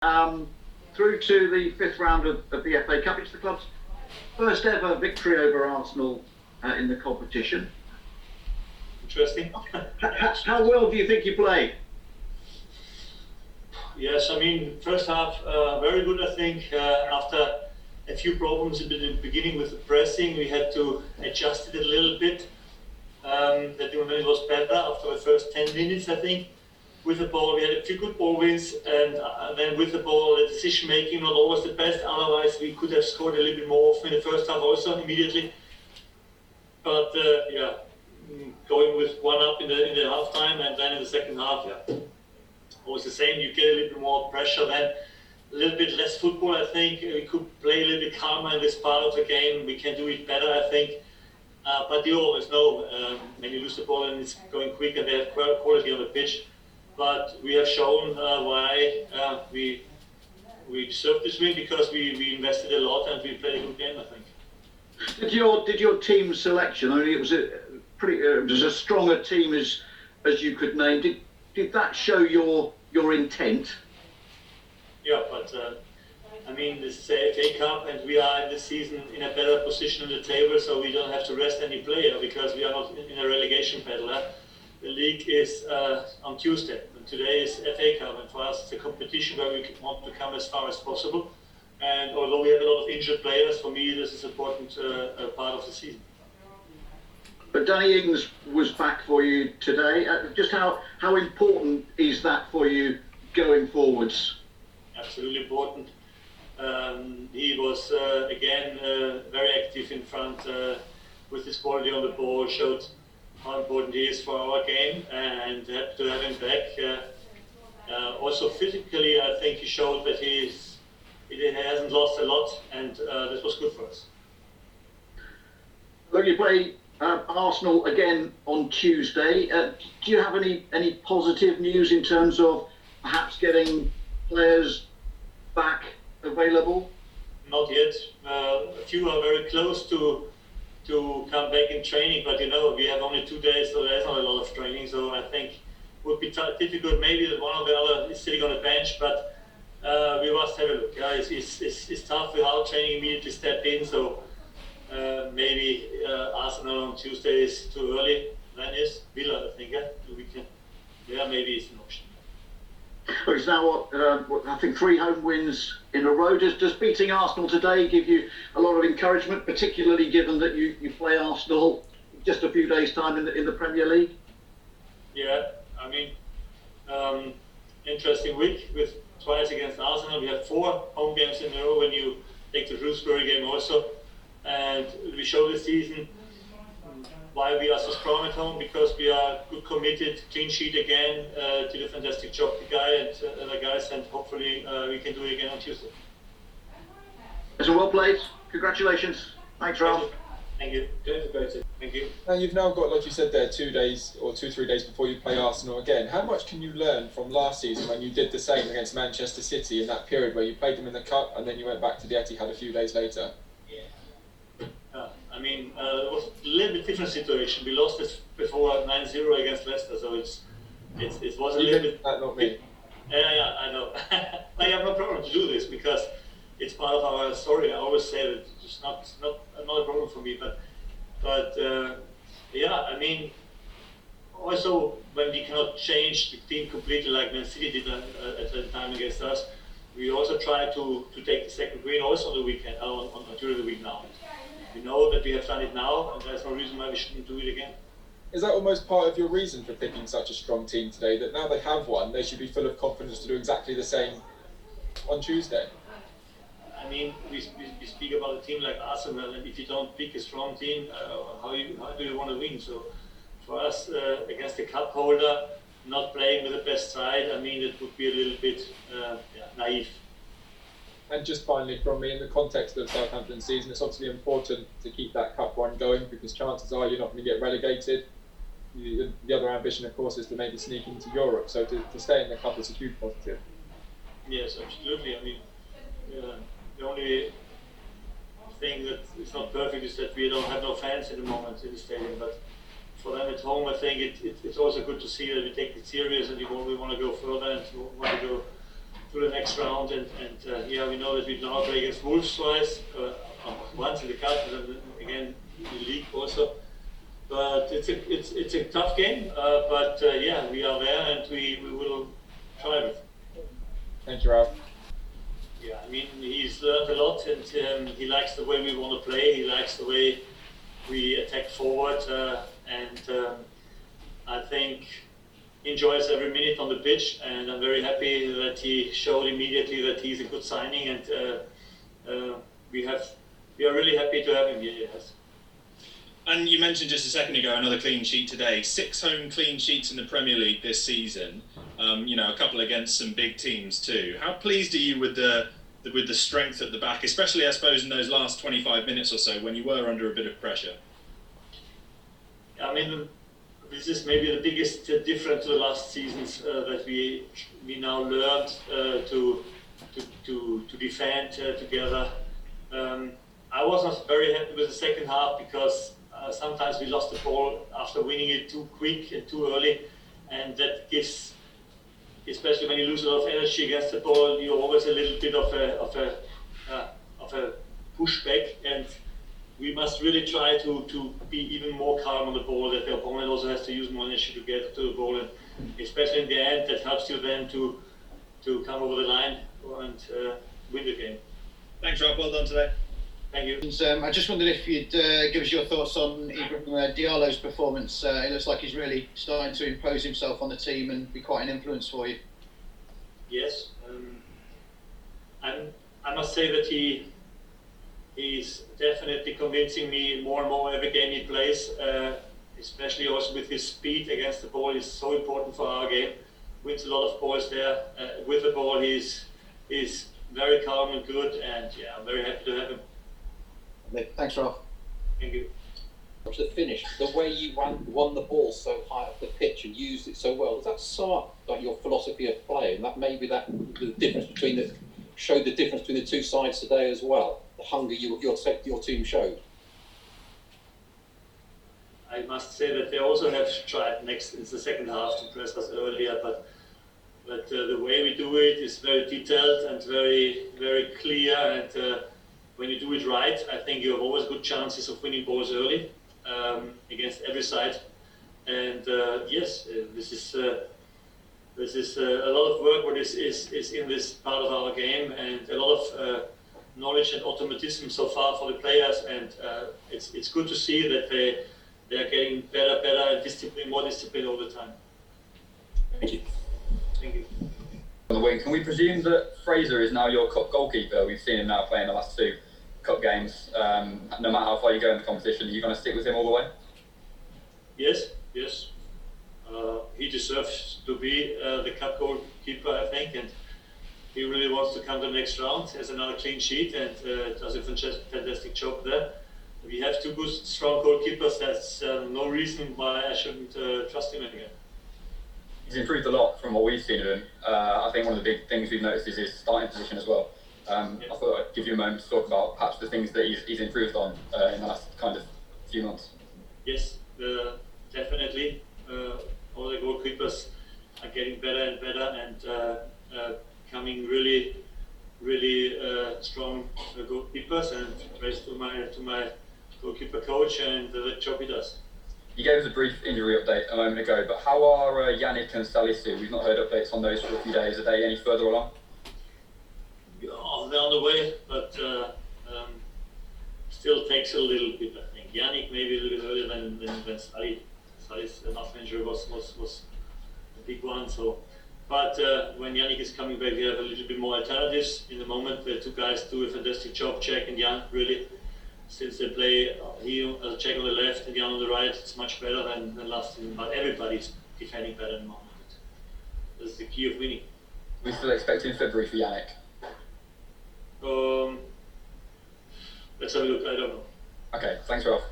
through to the fifth round of the FA Cup. It's the club's first ever victory over Arsenal in the competition. Interesting. How well do you think you played? Yes, I mean, first half very good, I think. After a few problems in the beginning with the pressing, we had to adjust it a little bit. That it was better after the first 10 minutes, I think. With the ball, we had a few good ball wins, and then with the ball, the decision making not always the best. Otherwise, we could have scored a little bit more often in the first half also immediately. But yeah, going with one up in the half time, and then in the second half, yeah, always the same. You get a little bit more pressure, then a little bit less football. I think we could play a little bit calmer in this part of the game. We can do it better, I think. But you always know when you lose the ball and it's going quick, and they have quality on the pitch. But we have shown why we deserve this win, because we invested a lot and we played a good game, I think. Did your team selection? I mean, it was it was as strong a team as you could name. Did that show your intent? Yeah, but I mean, this is the FA Cup, and we are in this season in a better position on the table, so we don't have to rest any player because we are not in a relegation battle. The league is on Tuesday, and today is FA Cup, and for us it's a competition where we want to come as far as possible. And although we have a lot of injured players, for me this is an important part of the season. But Danny Ings was back for you today. Just how important is that for you going forwards? Absolutely important. He was again very active in front with his quality on the ball, showed how important he is for our game, and happy to have him back. Also physically, I think he showed that he hasn't lost a lot, and this was good for us. Look, you play Arsenal again on Tuesday. Do you have any positive news in terms of perhaps getting players back available? Not yet. A few are very close to come back in training, but you know, we have only 2 days, so there's not a lot of training. So I think it would be difficult maybe that one or the other is sitting on the bench, but we must have a look. Yeah, it's tough without training immediately step in, so maybe Arsenal on Tuesday is too early. Then is Villa, I think, the weekend. Yeah, maybe it's an option. Well, it's now I think 3 home wins in a row. Does beating Arsenal today give you a lot of encouragement, particularly given that you play Arsenal just a few days' time in the Premier League? Yeah, I mean, interesting week with twice against Arsenal. We have 4 home games in a row when you take the Shrewsbury game also, and we show this season why we are so strong at home, because we are good, committed, clean sheet again, did a fantastic job, the guy and the guys, and hopefully we can do it again on Tuesday. So well played. Congratulations. Thanks, Ralph. Thank you. Thank you. Now you've now got, like you said there, 2 days or 2-3 days before you play Arsenal again. How much can you learn from last season when you did the same against Manchester City in that period where you played them in the Cup and then you went back to the Etihad a few days later? I mean, it was a little bit different situation. We lost this before 9-0 against Leicester, so it was a little bit. That, not me. Yeah, I know. I have no problem to do this because it's part of our story. I always say that it's not a problem for me. But yeah, I mean, also when we cannot change the team completely like Man City did at the time against us, we also try to take the second green also on the weekend, during the week now. We know that we have done it now, and there's no reason why we shouldn't do it again. Is that almost part of your reason for picking such a strong team today, that now they have one, they should be full of confidence to do exactly the same on Tuesday? I mean, we speak about a team like Arsenal, and if you don't pick a strong team, how do you want to win? So for us, against the cup holder, not playing with the best side, I mean, it would be a little bit naive. And just finally from me, in the context of Southampton season, it's obviously important to keep that cup run going, because chances are you're not going to get relegated. The other ambition, of course, is to maybe sneak into Europe, so to stay in the cup is a huge positive. Yes, absolutely. I mean, the only thing that is not perfect is that we don't have no fans at the moment in the stadium, but for them at home, I think it's also good to see that we take it serious and we want to go further and want to go to the next round. And yeah, we know that we now play against Wolves twice, once in the cup and then again in the league also. But it's a tough game. But yeah, we are there and we will try it. Thank you, Ralph. Yeah, I mean, he's learned a lot and he likes the way we want to play. He likes the way we attack forward and I think he enjoys every minute on the pitch, and I'm very happy that he showed immediately that he's a good signing, and we are really happy to have him here. Yes. And you mentioned just a second ago another clean sheet today. 6 home clean sheets in the Premier League this season. A couple against some big teams too. How pleased are you with the strength at the back, especially I suppose in those last 25 minutes or so when you were under a bit of pressure? I mean, this is maybe the biggest difference to the last seasons that we now learned to defend together. I was not very happy with the second half because sometimes we lost the ball after winning it too quick and too early, and that gives, especially when you lose a lot of energy against the ball, you're always a little bit of a pushback, and we must really try to be even more calm on the ball, that the opponent also has to use more energy to get to the ball, and especially in the end, that helps you then to come over the line and win the game. Thanks, Rob. Well done today. Thank you. I just wondered if you'd give us your thoughts on Ibrahim Diallo's performance. It looks like he's really starting to impose himself on the team and be quite an influence for you. Yes, I must say that he's definitely convincing me more and more every game he plays, especially also with his speed against the ball. Is so important for our game. Wins a lot of balls there. With the ball, he's very calm and good, and yeah, I'm very happy to have him. Thanks, Ralph. Thank you. To finish, the way you won the ball so high up the pitch and used it so well, does that sum up like your philosophy of play? And that maybe that the difference between showed the difference between the two sides today as well. The hunger your team showed. I must say that they also have tried in the second half to press us earlier, but the way we do it is very detailed and very, very clear. And when you do it right, I think you have always good chances of winning balls early against every side. And yes, this is a lot of work. What is in this part of our game, and a lot of knowledge and automatism so far for the players. And it's good to see that they are getting better and more discipline all the time. Thank you. Thank you. On the wing, can we presume that Fraser is now your cup goalkeeper? We've seen him now playing the last 2 cup games. No matter how far you go in the competition, are you going to stick with him all the way? Yes. He deserves to be the cup goalkeeper, I think, and he really wants to come the next round, has another clean sheet, and does a fantastic job there. We have 2 good, strong goalkeepers. That's no reason why I shouldn't trust him again. He's improved a lot from what we've seen of him. I think one of the big things we've noticed is his starting position as well. I thought I'd give you a moment to talk about perhaps the things that he's improved on in the last kind of few months. Yes, definitely. All the goalkeepers are getting better and better, and becoming really strong goalkeepers. And praise to my goalkeeper coach and the job he does. You gave us a brief injury update a moment ago, but how are Yannick and Salisu? We've not heard updates on those for a few days. Are they any further along? Oh, they're on the way, but still takes a little bit, I think. Yannick maybe a little bit earlier than Sally. Sally's enough injury was a big one. So, but when Yannick is coming back, we have a little bit more alternatives. In the moment, the 2 guys do a fantastic job. Jack and Jan, really, since they play Jack on the left and Jan on the right, it's much better than last season. But everybody's defending better in the moment. That's the key of winning. We're still expecting February for Yannick. Let's have a look. I don't know. Okay, thanks, Ralph.